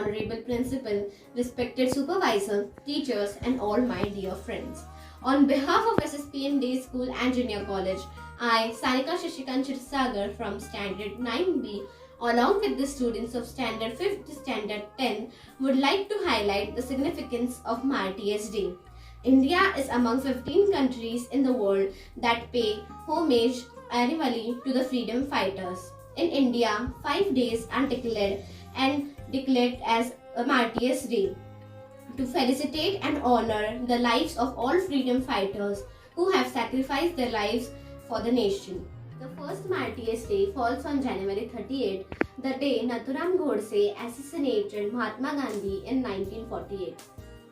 honorable principal, respected supervisor, teachers, and all my dear friends. On behalf of SSPN Day School and Junior College, I, Sanika Shashikan Chirsagar from Standard 9B, along with the students of Standard 5th to Standard 10, would like to highlight the significance of Martyr's Day. India is among 15 countries in the world that pay homage annually to the freedom fighters. In India, 5 days are declared as a Martyr's Day to felicitate and honor the lives of all freedom fighters who have sacrificed their lives for the nation. The first Martyr's Day falls on January 38, the day Nathuram Godse assassinated Mahatma Gandhi in 1948.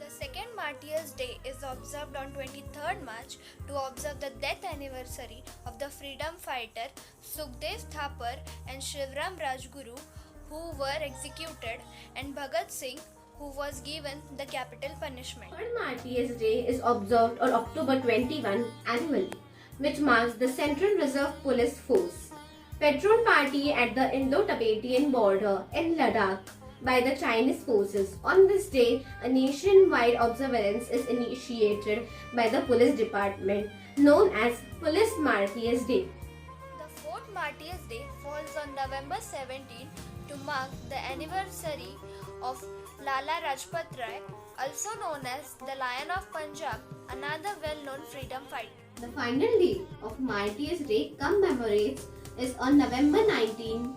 The second Martyr's Day is observed on 23rd March to observe the death anniversary of the freedom fighter Sukhdev Thapar and Shivram Rajguru, who were executed, and Bhagat Singh, who was given the capital punishment. Third Martyr's Day is observed on October 21 annually, which marks the Central Reserve Police Force patrol party at the Indo-Tibetan border in Ladakh by the Chinese forces. On this day, a nationwide observance is initiated by the police department known as Police Martyr's Day. The fourth Martyr's Day falls on November 17 to mark the anniversary of Lala Rajpat Rai, also known as the Lion of Punjab, another well-known freedom fighter. The final day of Martyr's Day commemorates is on November 19,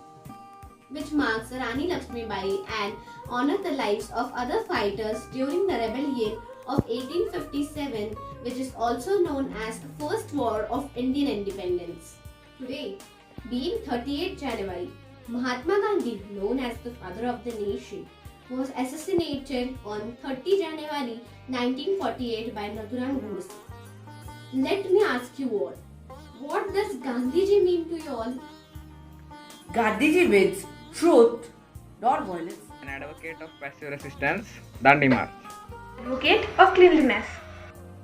which marks Rani Lakshmi Bai and honors the lives of other fighters during the rebellion of 1857, which is also known as the First War of Indian Independence. Today, being 38 January, Mahatma Gandhi, known as the father of the nation, was assassinated on 30 January 1948 by Nathuram Godse. Let me ask you all, what does Gandhiji mean to you all? Gandhiji means truth, not violence. An advocate of passive resistance, Dandi March. Advocate of cleanliness.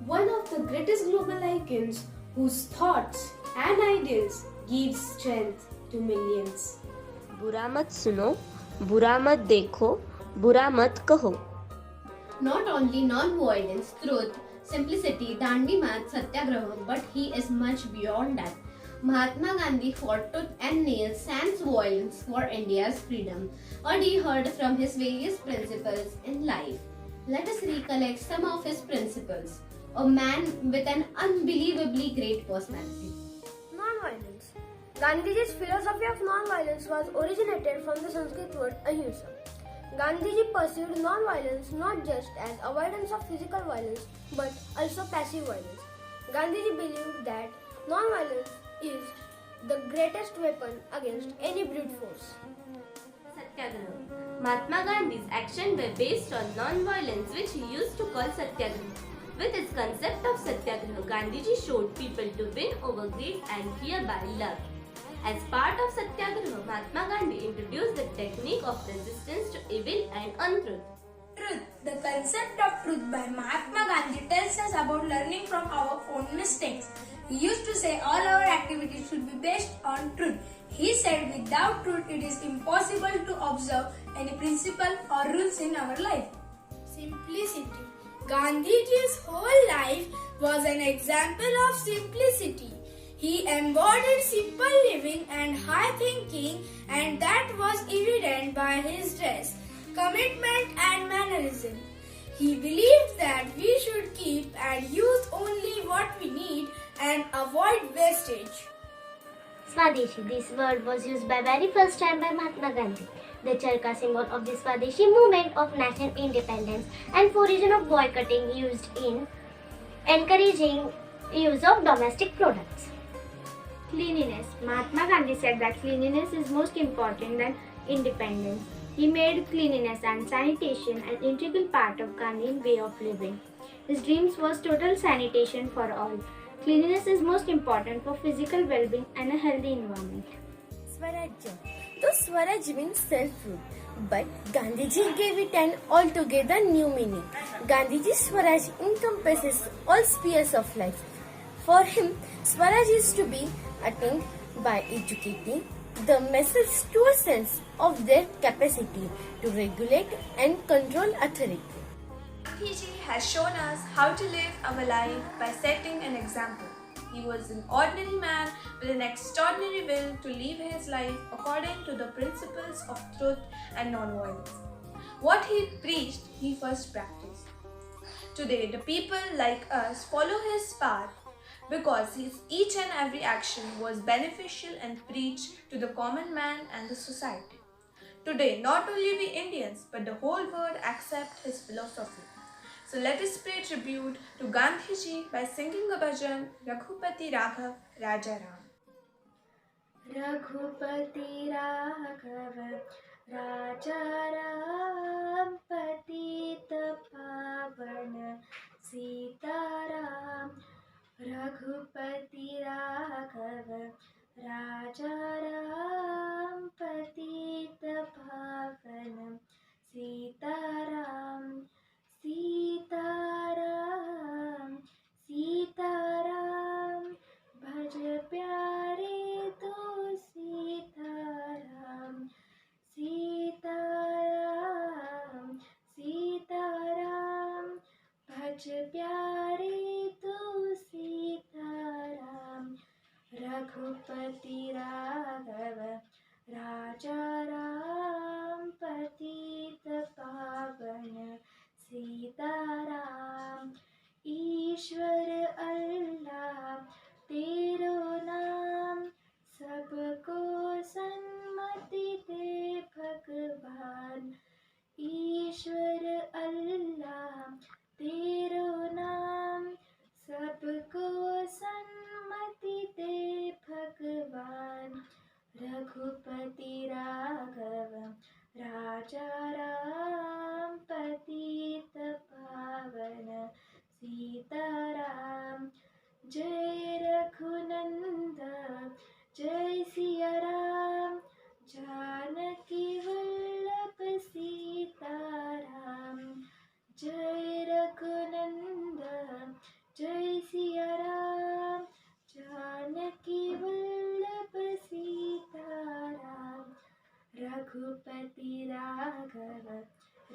One of the greatest global icons whose thoughts and ideals give strength to millions. बुरा मत सुनो, बुरा मत देखो, बुरा मत कहो. Not only non-violence, truth, simplicity, Dandi March, Satyagraha, but he is much beyond that. Mahatma Gandhi fought tooth and nail sans violence for India's freedom. What he heard from his various principles in life. Let us recollect some of his principles. A man with an unbelievably great personality. Non-violence. Gandhiji's philosophy of non-violence was originated from the Sanskrit word ahimsa. Gandhiji pursued non-violence not just as avoidance of physical violence but also passive violence. Gandhiji believed that non-violence is the greatest weapon against any brute force. Satyagraha. Mahatma Gandhi's actions were based on non-violence, which he used to call Satyagraha. With his concept of Satyagraha, Gandhiji showed people to win over greed and fear by love. As part of Satyagraha, Mahatma Gandhi introduced the technique of resistance to evil and untruth. Truth. The concept of truth by Mahatma Gandhi tells us about learning from our own mistakes. He used to say all our activities should be based on truth. He said without truth it is impossible to observe any principle or rules in our life. Simplicity. Gandhiji's whole life was an example of simplicity. He embodied simple living and high thinking, and that was evident by his dress, commitment and mannerism. He believed that we should keep and use only what we need and avoid wastage. Swadeshi. This word was used by very first time by Mahatma Gandhi. The charkha symbol of the Swadeshi movement of national independence and for reason of boycotting used in encouraging use of domestic products. Cleanliness. Mahatma Gandhi said that cleanliness is most important than independence. He made cleanliness and sanitation an integral part of Gandhian way of living. His dreams was total sanitation for all. Cleanliness is most important for physical well-being and a healthy environment. Swarajya. Though Swaraj means self-rule, but Gandhiji gave it an altogether new meaning. Gandhiji's Swaraj encompasses all spheres of life. For him, Swaraj is to be attained by educating, the message to a sense of their capacity to regulate and control authority. Gandhiji has shown us how to live our life by setting an example. He was an ordinary man with an extraordinary will to live his life according to the principles of truth and non-violence. What he preached, he first practiced. Today, the people like us follow his path because his each and every action was beneficial and preached to the common man and the society. Today, not only we Indians but the whole world accept his philosophy. So let us pay tribute to Gandhiji by singing a bhajan, Raghupati Raghav Raja Ram. Raghupati Raghav राजा राम पतित पावन सीताराम रघुपति राघव राजा राम पतित पावन सीताराम सीताराम सीताराम भज प्यारे तो सीताराम सीताराम सीताराम भज प्यारे तो सीताराम रघुपति राघव राजा राम पतित पावन सीताराम ईश्वर अल्लाह तेरो नाम सबको सन्मति दे भगवान ईश्वर अल्लाह तेरो नाम सबको सन्मति दे भगवान रघुपति राघव राजा राम पतित पावन सीताराम जय रघुनंदन जय सिया राम जानकी वल्लभ सीताराम जय रघुनंदन जय सिया राम जानकी वल्लभ सीताराम रघुपति राघव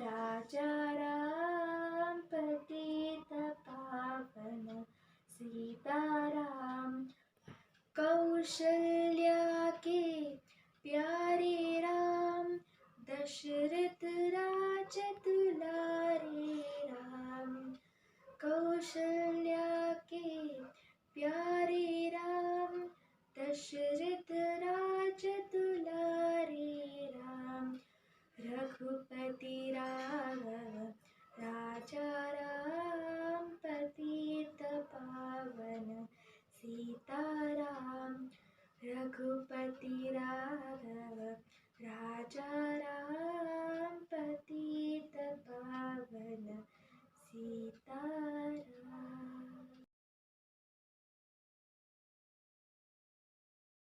राजा राम पतित पावन सीताराम कौशल्या के प्यारे राम दशरथ राज दुलारे राम कौशल्या के प्यारे राम दशरथ राज दुलारे राम रघुपति राघव राजा राम पतित पावन सीताराम रघुपति राघव राजा